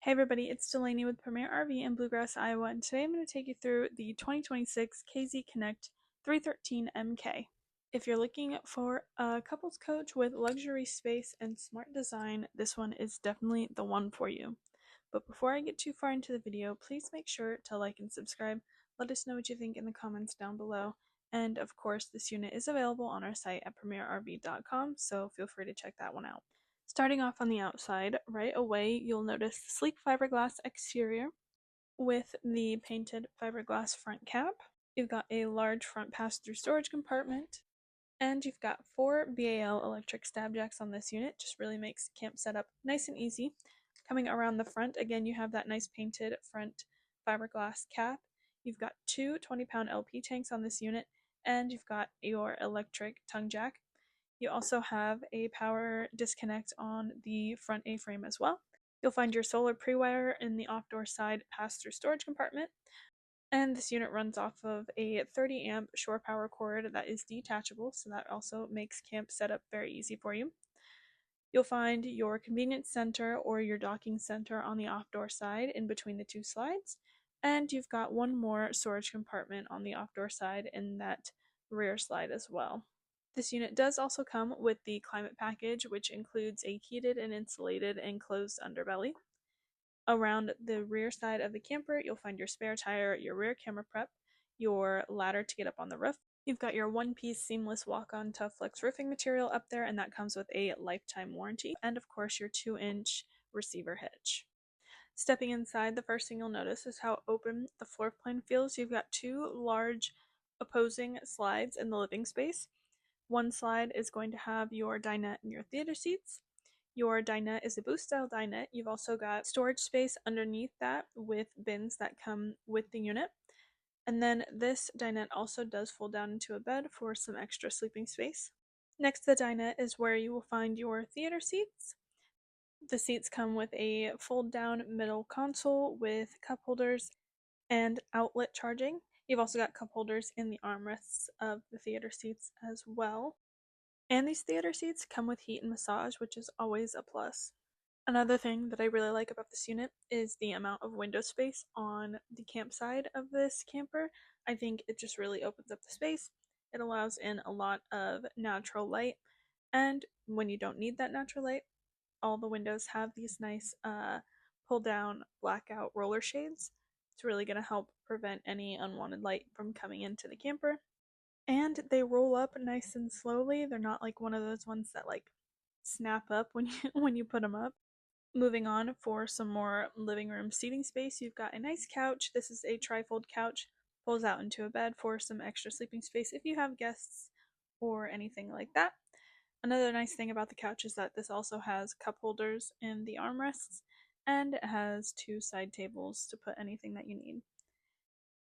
Hey everybody, it's Delaney with Premier RV in Bluegrass, Iowa, and today I'm going to take you through the 2026 KZ Connect 313 MK. If you're looking for a couples coach with luxury space and smart design, this one is definitely the one for you. But before I get too far into the video, please make sure to like and subscribe. Let us know what you think in the comments down below. And of course, this unit is available on our site at premierrv.com, so feel free to check that one out. Starting off on the outside, right away you'll notice the sleek fiberglass exterior with the painted fiberglass front cap. You've got a large front pass-through storage compartment, and you've got 4 BAL electric stab jacks on this unit. Just really makes camp setup nice and easy. Coming around the front, again, you have that nice painted front fiberglass cap. You've got 2 20-pound LP tanks on this unit, and you've got your electric tongue jack. You also have a power disconnect on the front A-frame as well. You'll find your solar pre-wire in the off-door side pass-through storage compartment. And this unit runs off of a 30 amp shore power cord that is detachable, so that also makes camp setup very easy for you. You'll find your convenience center or your docking center on the off-door side in between the 2 slides. And you've got one more storage compartment on the off-door side in that rear slide as well. This unit does also come with the climate package, which includes a heated and insulated enclosed underbelly. Around the rear side of the camper, you'll find your spare tire, your rear camera prep, your ladder to get up on the roof. You've got your one-piece seamless walk-on Toughflex roofing material up there, and that comes with a lifetime warranty. And of course, your 2-inch receiver hitch. Stepping inside, the first thing you'll notice is how open the floor plan feels. You've got 2 large opposing slides in the living space. One slide is going to have your dinette and your theater seats. Your dinette is a booth style dinette. You've also got storage space underneath that with bins that come with the unit. And then this dinette also does fold down into a bed for some extra sleeping space. Next to the dinette is where you will find your theater seats. The seats come with a fold down middle console with cup holders and outlet charging. You've also got cup holders in the armrests of the theater seats as well. And these theater seats come with heat and massage, which is always a plus. Another thing that I really like about this unit is the amount of window space on the campside of this camper. I think it just really opens up the space. It allows in a lot of natural light, and when you don't need that natural light, all the windows have these nice pull down blackout roller shades. It's really going to help prevent any unwanted light from coming into the camper. And they roll up nice and slowly. They're not like one of those ones that like snap up when you when you put them up. Moving on, for some more living room seating space, you've got a nice couch. This is a trifold couch. Pulls out into a bed for some extra sleeping space if you have guests or anything like that. Another nice thing about the couch is that this also has cup holders in the armrests, and it has 2 side tables to put anything that you need.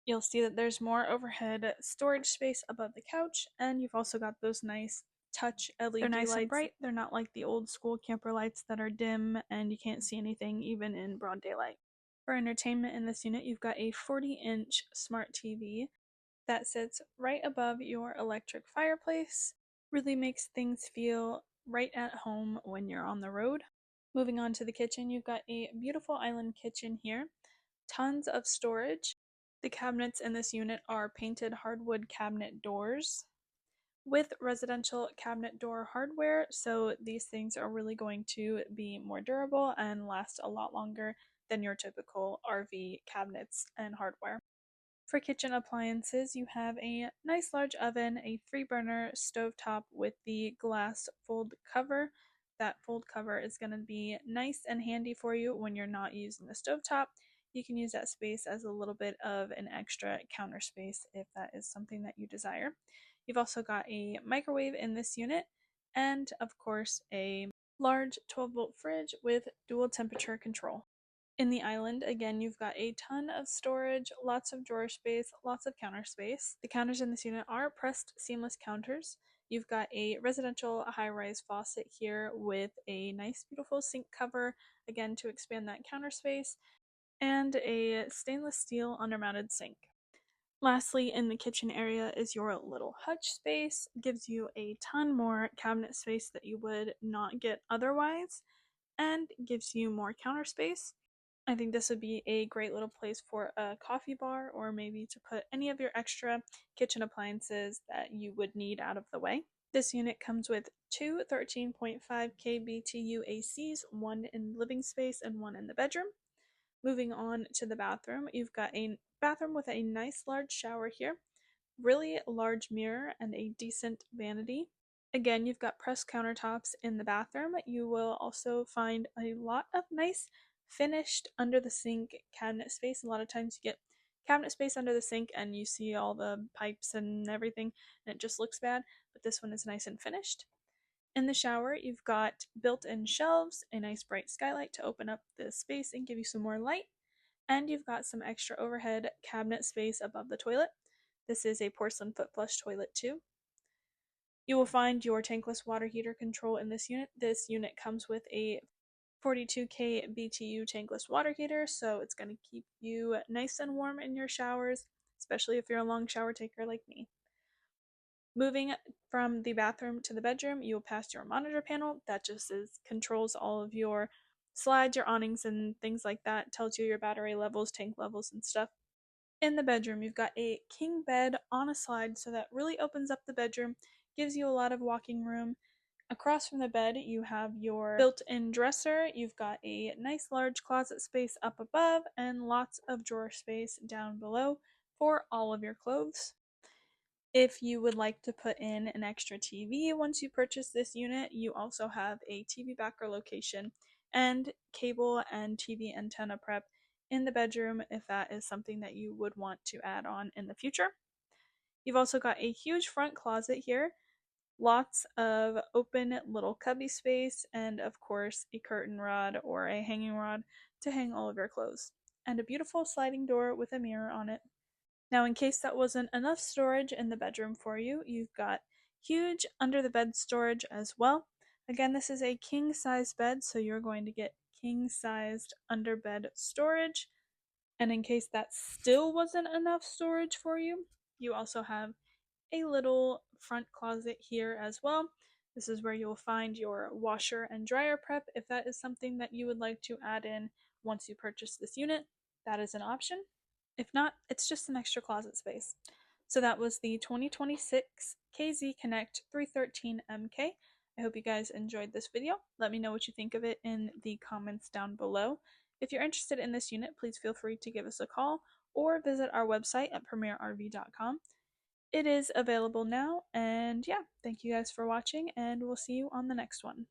You'll see that there's more overhead storage space above the couch, and you've also got those nice touch LED They're nice lights. and bright. They're not like the old school camper lights that are dim and you can't see anything even in broad daylight. For entertainment in this unit, you've got a 40-inch smart TV that sits right above your electric fireplace. Really makes things feel right at home when you're on the road. Moving on to the kitchen, you've got a beautiful island kitchen here. Tons of storage. The cabinets in this unit are painted hardwood cabinet doors with residential cabinet door hardware, so these things are really going to be more durable and last a lot longer than your typical RV cabinets and hardware. For kitchen appliances, you have a nice large oven, a 3-burner stovetop with the glass fold cover. That fold cover is going to be nice and handy for you when you're not using the stovetop. You can use that space as a little bit of an extra counter space if that is something that you desire. You've also got a microwave in this unit, and of course a large 12-volt fridge with dual temperature control. In the island, again, you've got a ton of storage, lots of drawer space, lots of counter space. The counters in this unit are pressed seamless counters. You've got a residential high-rise faucet here with a nice beautiful sink cover, again to expand that counter space, and a stainless steel undermounted sink. Lastly, in the kitchen area is your little hutch space. It gives you a ton more cabinet space that you would not get otherwise, and gives you more counter space. I think this would be a great little place for a coffee bar, or maybe to put any of your extra kitchen appliances that you would need out of the way. This unit comes with two 13.5 kBTU ACs, one in living space and one in the bedroom. Moving on to the bathroom, you've got a bathroom with a nice large shower here, really large mirror, and a decent vanity. Again, you've got pressed countertops in the bathroom. You will also find a lot of nice finished under the sink cabinet space. A lot of times you get cabinet space under the sink and you see all the pipes and everything and it just looks bad, but this one is nice and finished. In the shower, you've got built-in shelves, a nice bright skylight to open up the space and give you some more light, and you've got some extra overhead cabinet space above the toilet. This is a porcelain foot flush toilet too. You will find your tankless water heater control in this unit. This unit comes with a 42K BTU tankless water heater, so it's going to keep you nice and warm in your showers, especially if you're a long shower taker like me. Moving from the bathroom to the bedroom, you will pass your monitor panel. That just controls all of your slides, your awnings, and things like that. Tells you your battery levels, tank levels, and stuff. In the bedroom, you've got a king bed on a slide, so that really opens up the bedroom, gives you a lot of walking room. Across from the bed, you have your built-in dresser. You've got a nice large closet space up above and lots of drawer space down below for all of your clothes. If you would like to put in an extra TV once you purchase this unit, you also have a TV backer location and cable and TV antenna prep in the bedroom if that is something that you would want to add on in the future. You've also got a huge front closet here, lots of open little cubby space, and of course a curtain rod or a hanging rod to hang all of your clothes, and a beautiful sliding door with a mirror on it. Now, in case that wasn't enough storage in the bedroom for you, you've got huge under the bed storage as well. Again, this is a king size bed, so you're going to get king sized under bed storage. And in case that still wasn't enough storage for you, you also have a little front closet here as well. This is where you'll find your washer and dryer prep if that is something that you would like to add in once you purchase this unit. That is an option. If not, it's just an extra closet space. So that was the 2026 KZ Connect 313MK. I hope you guys enjoyed this video. Let me know what you think of it in the comments down below. If you're interested in this unit, please feel free to give us a call or visit our website at premierrv.com. It is available now, and yeah, thank you guys for watching, and we'll see you on the next one.